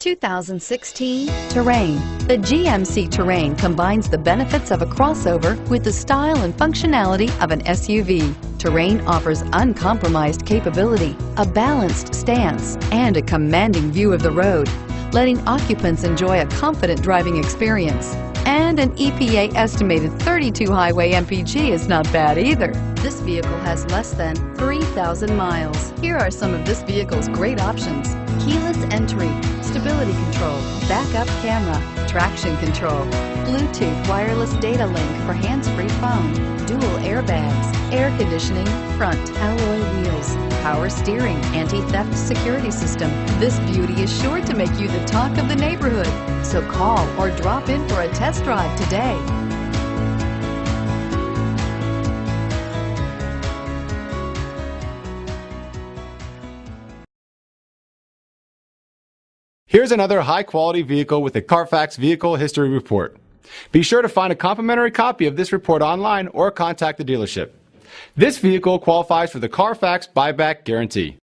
2016 Terrain. The GMC Terrain combines the benefits of a crossover with the style and functionality of an SUV. Terrain offers uncompromised capability, a balanced stance, and a commanding view of the road, letting occupants enjoy a confident driving experience. And an EPA estimated 32 highway MPG is not bad either. This vehicle has less than 3,000 miles. Here are some of this vehicle's great options: keyless entry, stability control, backup camera, traction control, Bluetooth wireless data link for hands-free phone, dual airbags, air conditioning, front alloy wheels, power steering, anti-theft security system. This beauty is sure to make you the talk of the neighborhood. So call or drop in for a test drive today. Here's another high-quality vehicle with a Carfax Vehicle History Report. Be sure to find a complimentary copy of this report online or contact the dealership. This vehicle qualifies for the Carfax Buyback Guarantee.